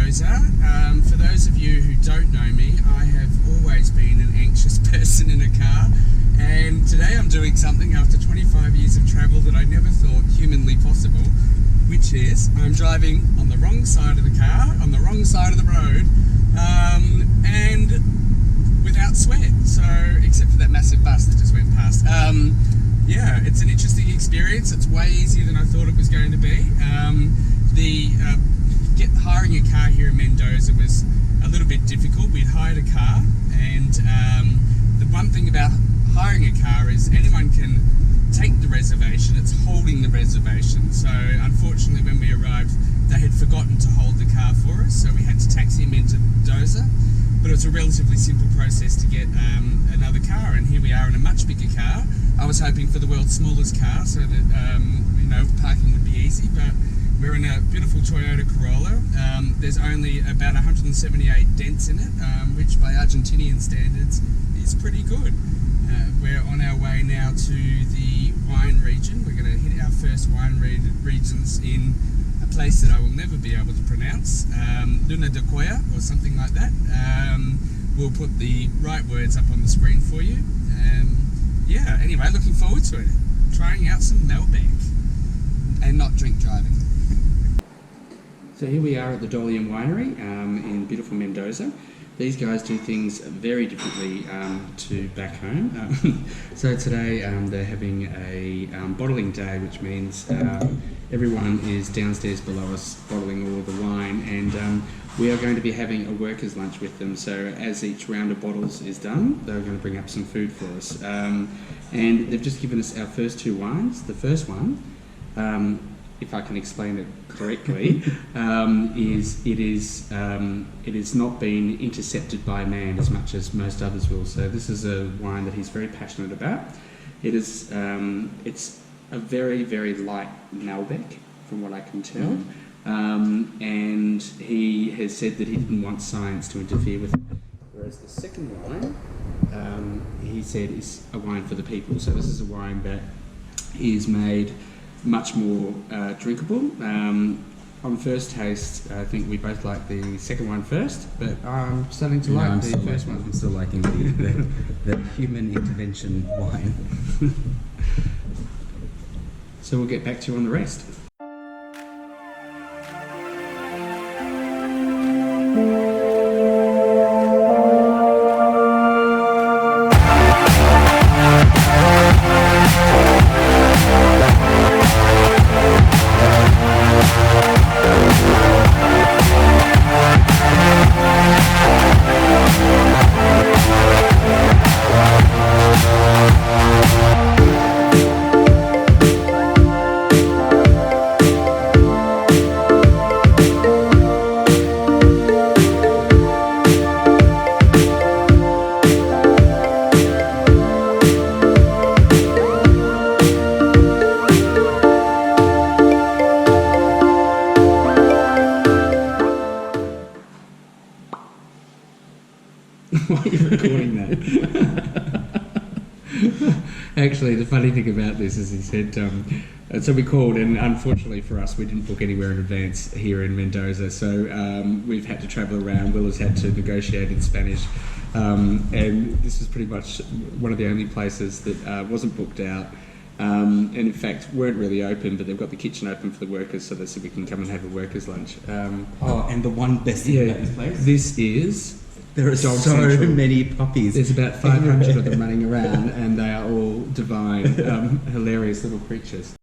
Mendoza. For those of you who don't know me, I have always been an anxious person in a car, and today I'm doing something after 25 years of travel that I never thought humanly possible, which is I'm driving on the wrong side of the car, on the wrong side of the road, and without sweat, so except for that massive bus that just went past. Yeah, it's an interesting experience. It's way easier than I thought it was going to be. Hiring a car here in Mendoza was a little bit difficult. We'd hired a car, and the one thing about hiring a car is anyone can take the reservation. It's holding the reservation. So unfortunately, when we arrived, they had forgotten to hold the car for us, so we had to taxi him into Mendoza. But it was a relatively simple process to get another car, and here we are in a much bigger car. I was hoping for the world's smallest car so that parking would be easy, but we're in a beautiful Toyota Corolla. There's only about 178 dents in it, which by Argentinian standards is pretty good. We're on our way now to the wine region. We're going to hit our first wine regions in a place that I will never be able to pronounce, Luna de Coya or something like that. We'll put the right words up on the screen for you. Yeah, anyway, looking forward to it. Trying out some Malbec and not drink driving. So here we are at the Dolian Winery in beautiful Mendoza. These guys do things very differently to back home. So today they're having a bottling day, which means everyone is downstairs below us bottling all of the wine, and we are going to be having a workers' lunch with them. So as each round of bottles is done, they're going to bring up some food for us. And they've just given us our first two wines. The first one, if I can explain it correctly, it is not been intercepted by man as much as most others will. So this is a wine that he's very passionate about. It's a very, very light Malbec, from what I can tell. And he has said that he didn't want science to interfere with it. Whereas the second wine, he said, is a wine for the people. So this is a wine that is made much more drinkable. On first taste, I think we both like the second one first, but I'm starting to like the first one. I'm still liking the human intervention wine. So we'll get back to you on the rest. Why are you recording that? Actually, the funny thing about this is he said, so we called, and unfortunately for us, we didn't book anywhere in advance here in Mendoza, so we've had to travel around. Will has had to negotiate in Spanish, and this is pretty much one of the only places that wasn't booked out, and in fact weren't really open, but they've got the kitchen open for the workers, so they said we can come and have a workers' lunch. And the one best thing about this place? This is... There are so many puppies. There's about 500 of them running around, and they are all divine, hilarious little creatures.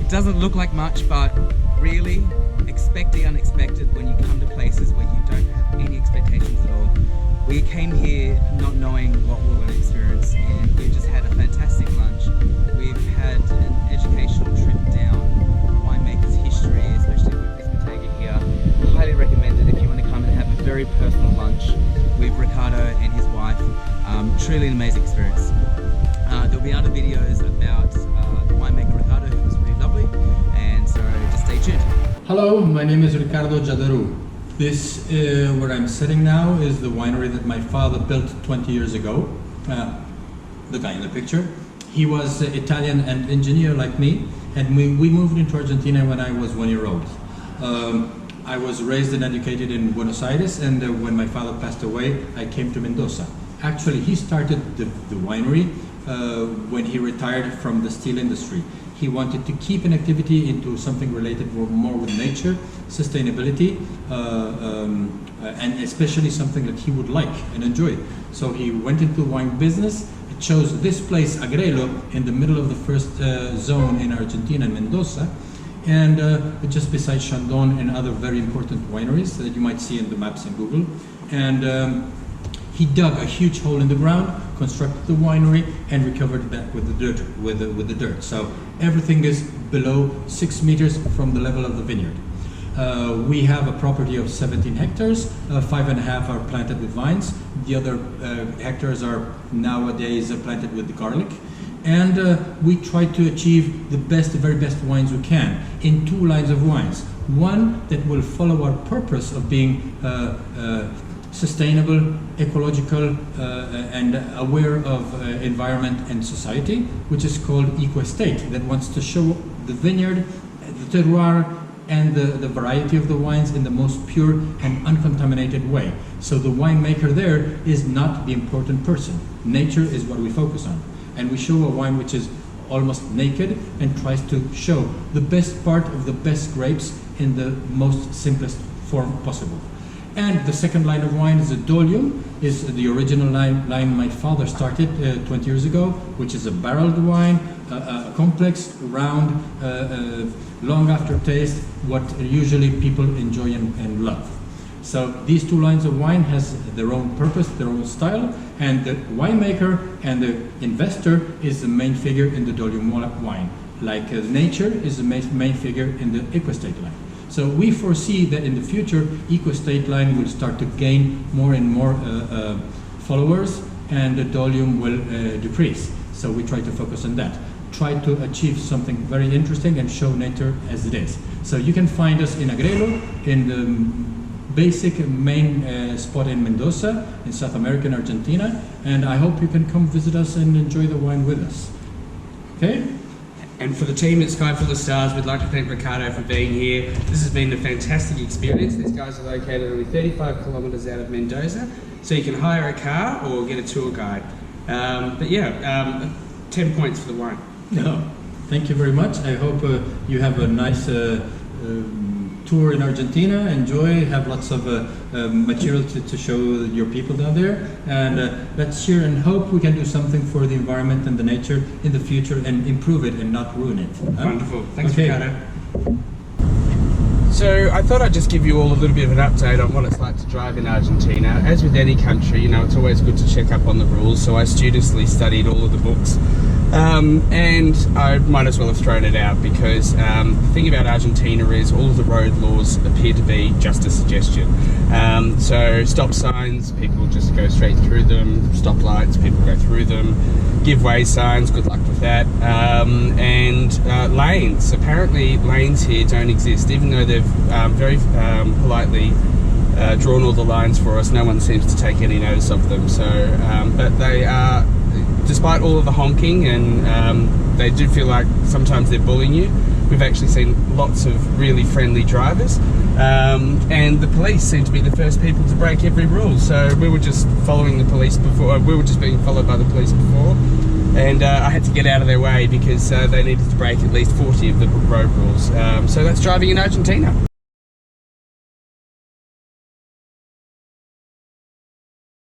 Doesn't look like much, but really expect the unexpected when you come to places where you don't have any expectations at all. We came here not knowing what we were going to experience, and we just had a fantastic lunch. We've had an educational trip down winemaker's history, especially with this Bottega here. Highly recommend it if you want to come and have truly an amazing experience. There'll be other videos about the winemaker Ricardo, who was really lovely, and so just stay tuned. Hello, my name is Ricardo Giadaru. This, where I'm sitting now, is the winery that my father built 20 years ago. The guy in the picture. He was Italian and engineer like me, and we moved into Argentina when I was 1 year old. I was raised and educated in Buenos Aires, and when my father passed away, I came to Mendoza. Actually, he started the winery when he retired from the steel industry. He wanted to keep an activity into something related more with nature, sustainability, and especially something that he would like and enjoy. So he went into wine business, chose this place, Agrelo, in the middle of the first zone in Argentina, Mendoza, and just beside Chandon and other very important wineries that you might see in the maps in Google. And he dug a huge hole in the ground, constructed the winery, and recovered that with the dirt. So everything is below 6 meters from the level of the vineyard. We have a property of 17 hectares, 5.5 are planted with vines. The other hectares are nowadays planted with garlic. And we try to achieve the very best wines we can in 2 lines of wines. One that will follow our purpose of being sustainable, ecological, and aware of environment and society, which is called Eco-Estate, that wants to show the vineyard, the terroir, and the variety of the wines in the most pure and uncontaminated way. So the winemaker there is not the important person. Nature is what we focus on. And we show a wine which is almost naked and tries to show the best part of the best grapes in the most simplest form possible. And the second line of wine is a Dolium, is the original line my father started 20 years ago, which is a barreled wine, a complex, round, long aftertaste, what usually people enjoy and love. So these 2 lines of wine has their own purpose, their own style, and the winemaker and the investor is the main figure in the Dolium wine. Like nature is the main figure in the Eco-Estate line. So we foresee that in the future, Eco-Estate line will start to gain more and more followers, and the Dolium will decrease. So we try to focus on that. Try to achieve something very interesting and show nature as it is. So you can find us in Agrelo, in the basic main spot in Mendoza, in South America and Argentina, and I hope you can come visit us and enjoy the wine with us. Okay? And for the team at Sky Full of Stars, we'd like to thank Ricardo for being here. This has been a fantastic experience. These guys are located only 35 kilometres out of Mendoza, so you can hire a car or get a tour guide. 10 points for the wine. No, thank you very much. I hope you have a nice tour in Argentina. Enjoy, have lots of material to show your people down there, and let's cheer and hope we can do something for the environment and the nature in the future and improve it and not ruin it. Wonderful. Thanks, Ricardo. So I thought I'd just give you all a little bit of an update on what it's like to drive in Argentina. As with any country, you know, it's always good to check up on the rules, so I studiously studied all of the books. And I might as well have thrown it out because the thing about Argentina is all of the road laws appear to be just a suggestion. So stop signs, people just go straight through them. Stop lights, people go through them. Give way signs, good luck with that. And lanes, apparently lanes here don't exist, even though they've very politely drawn all the lines for us. No one seems to take any notice of them. So, but they are, despite all of the honking, and they do feel like sometimes they're bullying you. We've actually seen lots of really friendly drivers, and the police seem to be the first people to break every rule. So we were just following the police before. We were just being followed by the police before, and I had to get out of their way because they needed to break at least 40 of the road rules. So that's driving in Argentina.